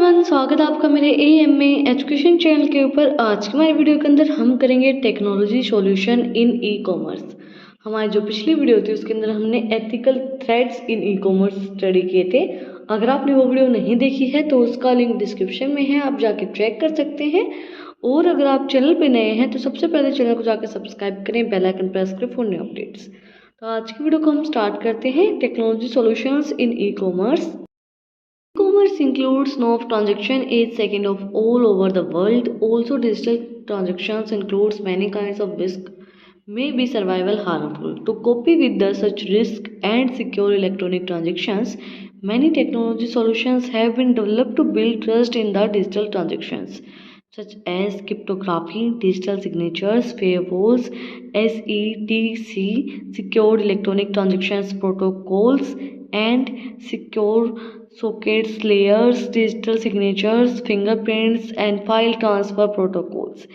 Everyone, स्वागत है आपका मेरे एएमए एजुकेशन चैनल के ऊपर। आज की हमारी वीडियो के अंदर हम करेंगे technology solution in e commerce. हमारी जो पिछली वीडियो थी उसके अंदर हमने एथिकल थ्रेड्स इन ई कॉमर्स स्टडी किए थे। अगर आपने वो वीडियो नहीं देखी है तो उसका लिंक डिस्क्रिप्शन में है, आप जाके चेक कर सकते हैं। और अगर आप चैनल पर नए हैं तो सबसे पहले चैनल को जाकर सब्सक्राइब करें, बेल आइकन प्रेस करें फॉर न्यू अपडेट्स। तो आज की वीडियो को हम स्टार्ट करते हैं। Technology solutions in e commerce. E-commerce includes no transaction each second of all over the world. Also, digital transactions includes many kinds of risk may be survival harmful. To cope with the such risk and secure electronic transactions, many technology solutions have been developed to build trust in the digital transactions, such as cryptography, digital signatures, firewalls, SETC, secured electronic transactions protocols, and secure sockets layers, digital signatures, fingerprints and file transfer protocols.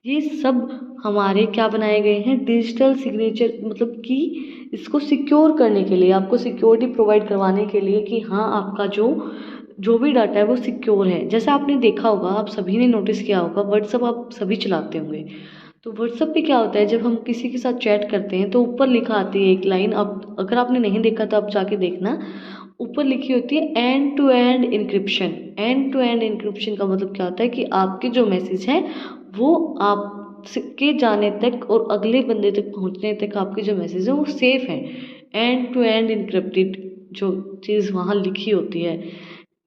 ये सब हमारे क्या बनाए गए हैं, digital signature, मतलब कि इसको सिक्योर करने के लिए, आपको सिक्योरिटी प्रोवाइड करवाने के लिए कि हाँ आपका जो भी डाटा है वो सिक्योर है। जैसे आपने देखा होगा, आप सभी ने नोटिस किया होगा, व्हाट्सअप आप सभी चलाते होंगे। तो व्हाट्सअप पे क्या होता है, जब हम किसी के साथ चैट करते हैं तो ऊपर लिखा आती है एक लाइन, आप अगर आपने नहीं देखा तो आप जाके देखना, ऊपर लिखी होती है end to end encryption. End to end encryption का मतलब क्या होता है कि आपके जो मैसेज है वो आप के जाने तक और अगले बंदे तक पहुंचने तक आपके जो मैसेज है वो सेफ है। एंड टू एंड इंक्रिप्टेड जो चीज़ वहाँ लिखी होती है,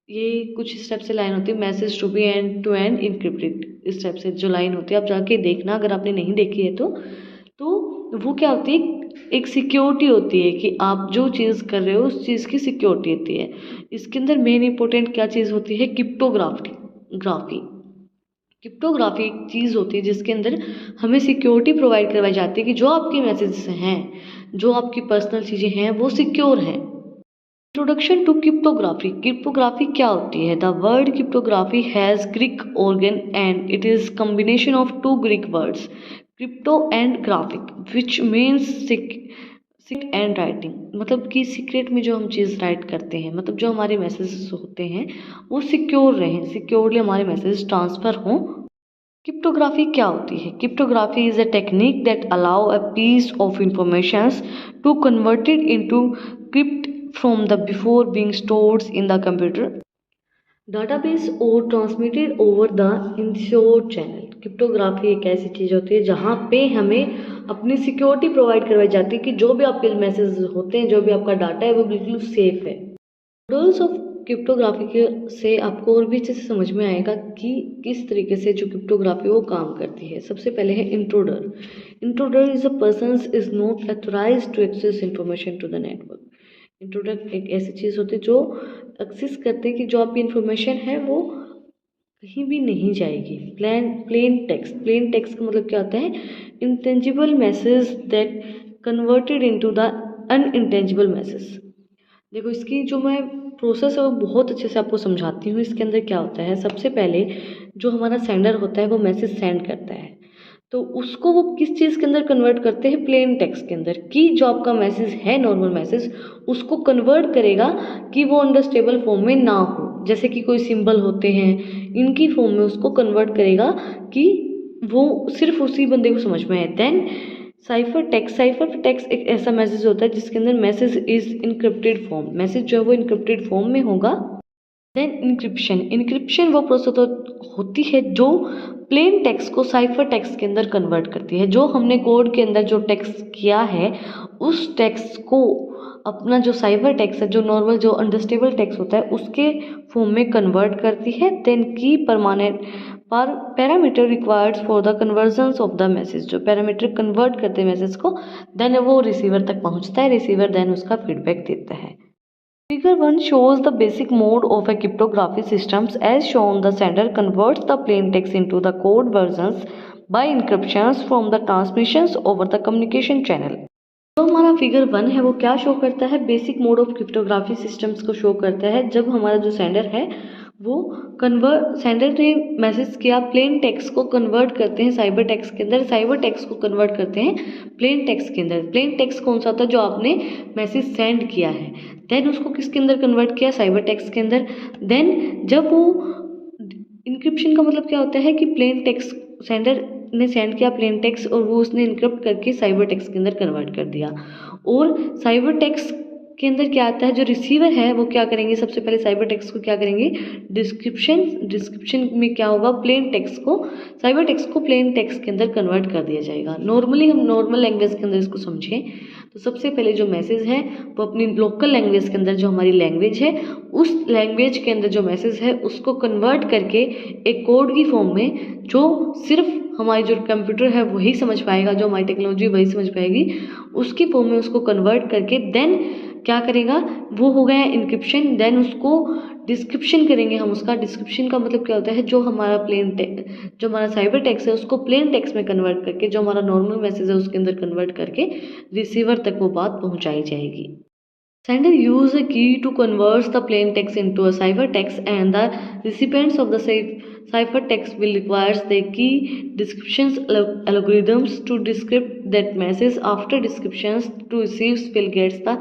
ये कुछ स्टेप से लाइन होती है, message to be end to end encrypted, इस टाइप से जो लाइन होती है आप जाके देखना अगर आपने नहीं देखी है तो वो क्या होती है, एक सिक्योरिटी होती है कि आप जो चीज़ कर रहे हो उस चीज़ की सिक्योरिटी होती है। इसके अंदर मेन इंपॉर्टेंट क्या चीज़ होती है, क्रिप्टोग्राफी। क्रिप्टोग्राफी एक चीज़ होती है जिसके अंदर हमें सिक्योरिटी प्रोवाइड करवाई जाती है कि जो आपके मैसेजेस हैं, जो आपकी पर्सनल चीज़ें हैं वो सिक्योर हैं। Introduction to cryptography. क्रिप्टोग्राफी क्या होती है? The word cryptography has Greek origin and it is combination of two Greek words crypto and graphic which means secret and writing. मतलब कि सीक्रेट में जो हम चीज़ राइट करते हैं, मतलब जो हमारे मैसेजेस होते हैं वो सिक्योर रहें, सिक्योरली हमारे मैसेज ट्रांसफ़र हों। क्रिप्टोग्राफी क्या होती है? Cryptography is a technique that allow a piece of information to converted into crypt from the before being stored in the computer database or transmitted over the insure channel। Cryptography एक ऐसी चीज़ होती है जहाँ पे हमें अपनी सिक्योरिटी प्रोवाइड करवाई जाती है कि जो भी आपके मैसेज होते हैं, जो भी आपका डाटा है वो बिल्कुल सेफ है। मॉडल्स ऑफ क्रिप्टोग्राफी के से आपको और भी अच्छे से समझ में आएगा कि किस तरीके से जो क्रिप्टोग्राफी वो काम करती है। सबसे पहले है intruder. Intruder is a person is not authorized to access information to the network. इंट्रूडर एक ऐसी चीज़ होती है जो एक्सेस करते हैं कि जो आपकी इन्फॉर्मेशन है वो कहीं भी नहीं जाएगी। प्लेन टेक्स्ट का मतलब क्या होता है, intangible message that converted into the अनइंटेंजिबल message. देखो इसकी जो मैं प्रोसेस है वो बहुत अच्छे से आपको समझाती हूँ। इसके अंदर क्या होता है, सबसे पहले जो हमारा सेंडर होता है वो मैसेज सेंड करता है, तो उसको वो किस चीज़ के अंदर कन्वर्ट करते हैं, प्लेन टेक्स्ट के अंदर, कि जो आपका मैसेज है नॉर्मल मैसेज उसको कन्वर्ट करेगा कि वो अंडरस्टेबल फॉर्म में ना हो, जैसे कि कोई सिंबल होते हैं इनकी फॉर्म में उसको कन्वर्ट करेगा कि वो सिर्फ उसी बंदे को समझ में आए। देन साइफर टेक्स्ट एक ऐसा मैसेज होता है जिसके अंदर message is encrypted form, message जो है वो इनक्रिप्टेड फॉर्म में होगा। देन इंक्रिप्शन वो प्रोसेस होती है जो प्लेन टेक्स्ट को साइफर टेक्स्ट के अंदर कन्वर्ट करती है। जो हमने कोड के अंदर जो टेक्स्ट किया है उस टेक्स्ट को अपना जो साइफर टेक्स्ट है, जो नॉर्मल जो अंडरस्टेबल टेक्स्ट होता है उसके फॉर्म में कन्वर्ट करती है। देन की permanent parameter required for the convergence of the message, जो पैरामीटर कन्वर्ट करते हैं मैसेज को, देन वो रिसीवर तक पहुंचता है, रिसीवर देन उसका फीडबैक देता है। Figure 1 shows the basic mode of a cryptography systems. As shown, the sender converts the plain text into the code versions by encryptions from the transmissions over the communication channel. जो हमारा figure 1 है वो क्या show करता है, basic mode of cryptography systems को show करता है। जब हमारा जो सेंडर है वो सेंडर ने मैसेज किया, प्लेन टेक्स्ट को कन्वर्ट करते हैं साइबर टेक्स्ट के अंदर, साइबर टेक्स्ट को कन्वर्ट करते हैं प्लेन टेक्स्ट के अंदर। प्लेन टेक्स्ट कौन सा होता है, जो आपने मैसेज सेंड किया है, देन उसको किसके अंदर कन्वर्ट किया, साइबर टेक्स्ट के अंदर। देन जब वो इंक्रिप्शन का मतलब क्या होता है कि प्लेन टेक्स्ट सेंडर ने सेंड किया प्लेन टेक्स्ट और वो उसने इनक्रिप्ट करके साइबर टेक्स्ट के अंदर कन्वर्ट कर दिया। और साइबर टेक्स्ट के अंदर क्या आता है, जो रिसीवर है वो क्या करेंगे, सबसे पहले साइबर टेक्स्ट को क्या करेंगे, डिस्क्रिप्शन में क्या होगा, प्लेन टेक्स्ट को, साइबर टेक्स्ट को प्लेन टेक्स्ट के अंदर कन्वर्ट कर दिया जाएगा। नॉर्मली हम नॉर्मल लैंग्वेज के अंदर इसको समझें तो सबसे पहले जो मैसेज है वो अपनी लोकल लैंग्वेज के अंदर, जो हमारी लैंग्वेज है उस लैंग्वेज के अंदर जो मैसेज है उसको कन्वर्ट करके एक कोड की फॉर्म में, जो सिर्फ हमारी जो कंप्यूटर है वही समझ पाएगा, जो हमारी टेक्नोलॉजी वही समझ पाएगी, उसकी फॉर्म में उसको कन्वर्ट करके देन क्या करेगा, वो हो गया इंक्रिप्शन। देन उसको डिस्क्रिप्शन करेंगे हम उसका। डिस्क्रिप्शन का मतलब क्या होता है, जो हमारा जो हमारा साइबर टेक्स्ट है उसको प्लेन टेक्स्ट में कन्वर्ट करके, जो हमारा नॉर्मल मैसेज है उसके अंदर कन्वर्ट करके रिसीवर तक वो बात पहुंचाई जाएगी। Sender use a key to convert the plain text into a ciphertext, and the recipients of the ciphertext will require the key descriptions algorithms to decrypt that message. After descriptions to receives will gets the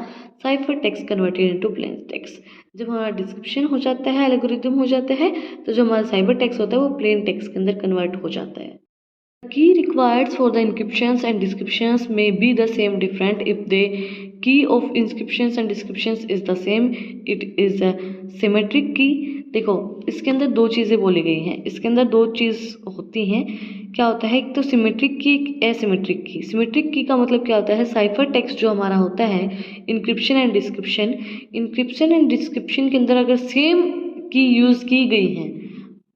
ciphertext converted into plain text. जब हमारा description हो जाता है, algorithm हो जाता है, तो जो हमारा साइबर टेक्स्ट होता है वो प्लेन टेक्स्ट के अंदर कन्वर्ट हो जाता है। The key required for the encryptions and descriptions may be the same different. If the key of inscriptions and descriptions is the same, it is a symmetric key. देखो इसके अंदर दो चीज़ें बोली गई हैं, इसके अंदर दो चीज़ होती हैं। क्या होता है, एक तो सिमेट्रिक की, एक एसिमेट्रिक की। सिमेट्रिक की का मतलब क्या होता है, साइफर टेक्स्ट जो हमारा होता है, इंक्रिप्शन एंड डिस्क्रिप्शन के अंदर अगर सेम की यूज़ की गई है,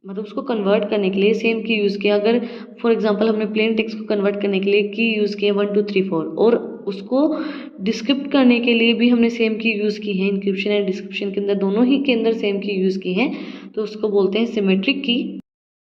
मतलब उसको कन्वर्ट करने के लिए सेम की यूज़ किया। अगर फॉर एग्जांपल हमने प्लेन टेक्स्ट को कन्वर्ट करने के लिए की यूज़ किए 1 2 3 4, और उसको डिस्क्रिप्ट करने के लिए भी हमने सेम की यूज़ की है, इंक्रिप्शन एंड डिस्क्रिप्शन के अंदर दोनों ही के अंदर सेम की यूज़ की है, तो उसको बोलते हैं सिमेट्रिक की।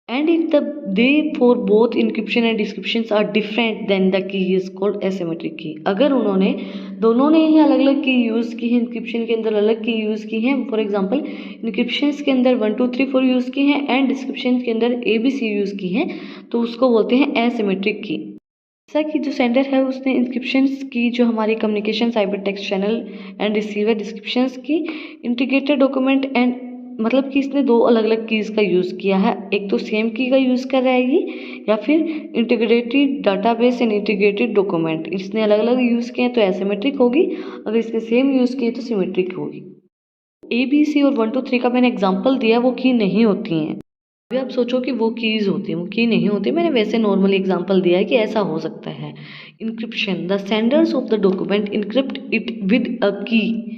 And if they for both encryption and descriptions are different, then the key is called asymmetric key. अगर उन्होंने दोनों ने ही अलग अलग की यूज़ की है, इंक्रिप्शन के अंदर अलग की यूज़ की हैं, फॉर एग्जांपल इंक्रिप्शन के अंदर 1 2 3 4 यूज़ की हैं एंड डिस्क्रिप्शन के अंदर ABC यूज़ की हैं, तो उसको बोलते हैं एसिमेट्रिक की। जैसा कि जो सेंडर है उसने इंक्रिप्शन की, जो हमारी communication cyber text channel and receiver description की इंटीग्रेटेड डॉक्यूमेंट एंड, मतलब कि इसने दो अलग अलग कीज़ का यूज़ किया है, एक तो सेम की का यूज़ कर रहेगी या फिर integrated database and integrated document, इसने अलग अलग यूज़ किए हैं तो एसिमेट्रिक होगी, अगर इसने सेम यूज़ किए तो सिमेट्रिक होगी। ABC और 1 2 3 का मैंने एग्जांपल दिया, वो की नहीं होती हैं। अभी आप सोचो कि वो कीज़ होती हैं, वो की नहीं होती, मैंने वैसे नॉर्मली एग्जांपल दिया है कि ऐसा हो सकता है। Encryption, the senders of the document encrypt it with a key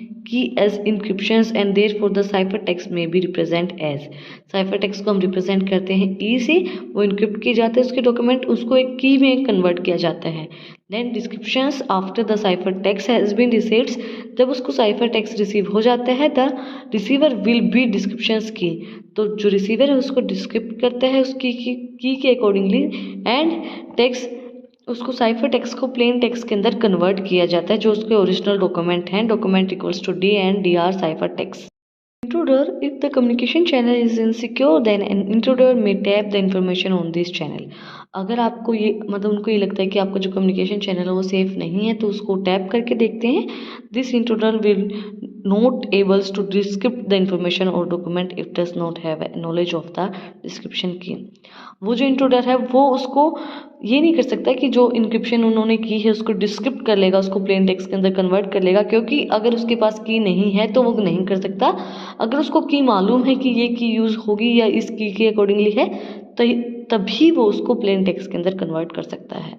as encryptions and therefore the ciphertext may be represent as, ciphertext को हम रिप्रेजेंट करते हैं ई से, वो इनक्रिप्ट किए जाते हैं उसके डॉक्यूमेंट, उसको एक की में कन्वर्ट किया जाता है। Then descriptions after the ciphertext has been received, जब उसको ciphertext रिसीव हो जाता है the receiver will be descriptions key, तो जो रिसीवर है उसको डिस्क्रिप्ट करता है उसकी की के अकॉर्डिंगली, एंड टेक्स्ट उसको साइफर टेक्स्ट को प्लेन टेक्स्ट के अंदर कन्वर्ट किया जाता है, जो उसके ओरिजिनल डॉक्यूमेंट हैं। Document equals to D and D R cipher text. Intruder, if the communication channel is insecure then an intruder may tap the information on this channel. अगर आपको ये, मतलब उनको ये लगता है कि आपका जो कम्युनिकेशन चैनल है वो सेफ नहीं है, तो उसको टैप करके देखते हैं। This intruder will not एबल्स to describe the information और document if does not have knowledge of the description की। वो जो इंट्रूडर है वो उसको ये नहीं कर सकता कि जो इंक्रिप्शन उन्होंने की है उसको डिस्क्रिप्ट कर लेगा, उसको प्लेन टेक्स्ट के अंदर कन्वर्ट कर लेगा, क्योंकि अगर उसके पास की नहीं है तो वो नहीं कर सकता। अगर उसको की मालूम है कि ये की यूज़ होगी या इस की के अकॉर्डिंगली है, तो तभी वो उसको प्लेन टेक्स्ट के अंदर कन्वर्ट कर सकता है।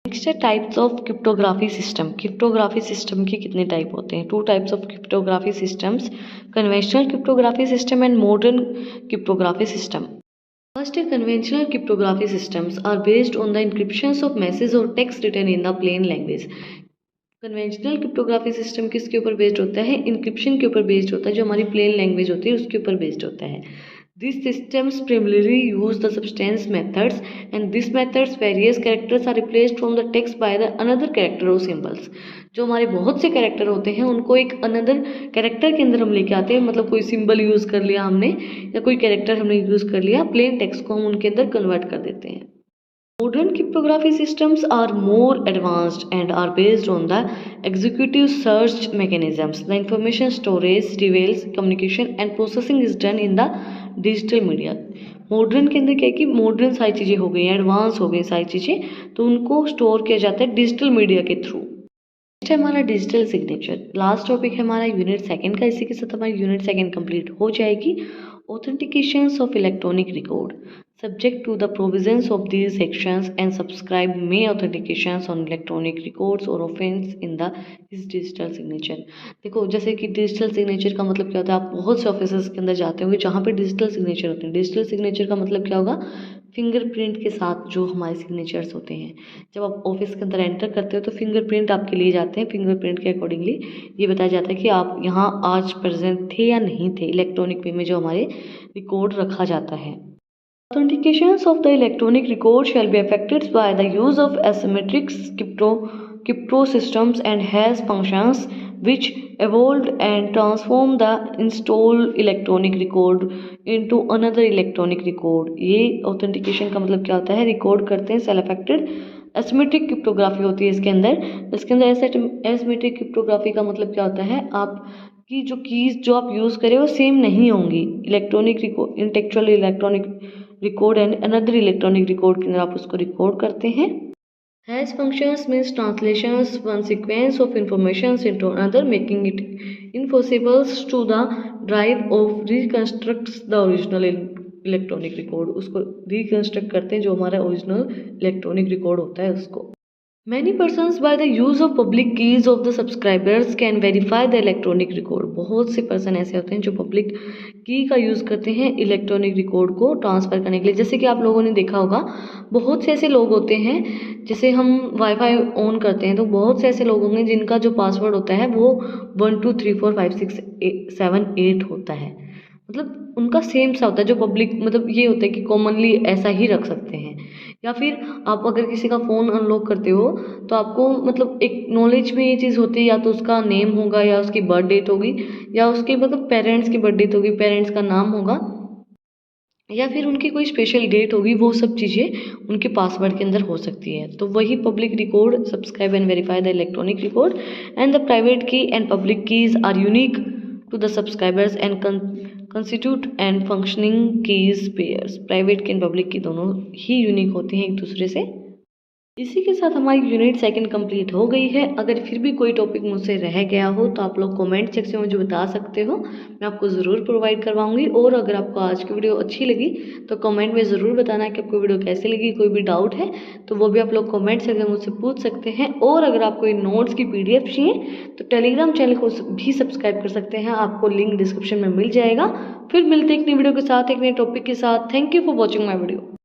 नेक्स्ट है types of cryptography system. Cryptography system के कितने टाइप होते हैं? 2 types of cryptography systems, conventional cryptography system and modern cryptography system. First, conventional cryptography systems are based on the encryptions of messages or text written in the plain language. Conventional cryptography system किसके ऊपर based होता है? Encryption के ऊपर based होता है, जो हमारी प्लेन लैंग्वेज होती है उसके ऊपर बेस्ड होता है। These systems primarily use the substance methods, and these methods various characters are replaced from the text by the another character or symbols. जो हमारे बहुत से कैरेक्टर होते हैं उनको एक अनदर कैरेक्टर के अंदर हम लेके आते हैं, मतलब कोई सिंबल यूज़ कर लिया हमने या कोई कैरेक्टर हमने यूज़ कर लिया, प्लेन टेक्स्ट को हम उनके अंदर कन्वर्ट कर देते हैं। Modern cryptography systems are more advanced and are based on the executive search mechanisms. The information storage, reveals, communication and processing is done in the digital media. Modern के अंदर क्या है कि मॉडर्न सारी चीज़ें हो गई, एडवांस हो गई सारी चीज़ें, तो उनको स्टोर किया जाता है डिजिटल मीडिया के थ्रू। नेक्स्ट है हमारा डिजिटल सिग्नेचर। लास्ट टॉपिक है हमारा यूनिट सेकंड का। इसी के साथ हमारी यूनिट सेकंड कंप्लीट हो जाएगी। Authentications of electronic record subject to the provisions of these sections and subscribe may authentications on electronic records or offense in the is digital signature। देखो जैसे कि डिजिटल सिग्नेचर का मतलब क्या होता है, आप बहुत से ऑफिसेस के अंदर जाते होंगे जहाँ पे डिजिटल सिग्नेचर होते हैं। डिजिटल सिग्नेचर का मतलब क्या होगा, फिंगरप्रिंट के साथ जो हमारे सिग्नेचर्स होते हैं। जब आप ऑफिस के अंदर एंटर करते हो तो फिंगरप्रिंट आपके लिए जाते हैं। फिंगरप्रिंट के अकॉर्डिंगली ये बताया जाता है कि आप यहाँ आज प्रेजेंट थे या नहीं थे। इलेक्ट्रॉनिक वे में जो हमारे रिकॉर्ड रखा जाता है। Authentications of the electronic record shall be affected by the use of asymmetric crypto systems and hash functions which evolved and transform the installed electronic record into another electronic record। ये authentication का मतलब क्या होता है, record करते हैं self affected asymmetric cryptography होती है इसके अंदर एसिमेट्रिक क्रिप्टोग्राफी का मतलब क्या होता है, आप की जो कीज जो आप यूज़ करें वो सेम नहीं होंगी। Electronic record intellectual electronic record and another electronic record के अंदर आप उसको रिकॉर्ड करते हैं। Hash functions means translations one sequence of information into another making it impossible to the drive of रिकंस्ट्रक्ट्स the original electronic record. उसको reconstruct करते हैं जो हमारा ओरिजिनल इलेक्ट्रॉनिक रिकॉर्ड होता है उसको। Many persons by the use of public keys of the subscribers can verify the electronic record। बहुत से पर्सन ऐसे होते हैं जो पब्लिक की का यूज़ करते हैं इलेक्ट्रॉनिक रिकॉर्ड को ट्रांसफ़र करने के लिए। जैसे कि आप लोगों ने देखा होगा बहुत से ऐसे लोग होते हैं, जैसे हम वाईफाई ऑन करते हैं तो बहुत से ऐसे लोग होंगे जिनका जो पासवर्ड होता है वो 1 2 3 4 5 6 7 8 होता है। मतलब उनका सेम सा होता है जो पब्लिक, मतलब ये होता है कि कॉमनली ऐसा ही रख सकते हैं। या फिर आप अगर किसी का फ़ोन अनलॉक करते हो तो आपको मतलब एक नॉलेज में ये चीज़ होती है, या तो उसका नेम होगा या उसकी बर्थ डेट होगी या उसके मतलब पेरेंट्स की बर्थ डेट होगी, पेरेंट्स का नाम होगा या फिर उनकी कोई स्पेशल डेट होगी। वो सब चीज़ें उनके पासवर्ड के अंदर हो सकती है। तो वही public record subscribe and verify the electronic record and the private की and public keys are unique to the subscribers and constitute and functioning keys pairs. Private की एंड पब्लिक की दोनों ही यूनिक होते हैं एक दूसरे से। इसी के साथ हमारी यूनिट सेकंड कंप्लीट हो गई है। अगर फिर भी कोई टॉपिक मुझसे रह गया हो तो आप लोग कमेंट सेक्शन में मुझे बता सकते हो, मैं आपको ज़रूर प्रोवाइड करवाऊंगी। और अगर आपको आज की वीडियो अच्छी लगी तो कमेंट में ज़रूर बताना कि आपको वीडियो कैसे लगी। कोई भी डाउट है तो वो भी आप लोग कमेंट सेक्शन में मुझसे पूछ सकते हैं। और अगर आपको इन नोट्स की PDF चाहिए तो टेलीग्राम चैनल को भी सब्सक्राइब कर सकते हैं, आपको लिंक डिस्क्रिप्शन में मिल जाएगा। फिर मिलते हैं एक नई वीडियो के साथ, एक नए टॉपिक के साथ। Thank you for watching my video.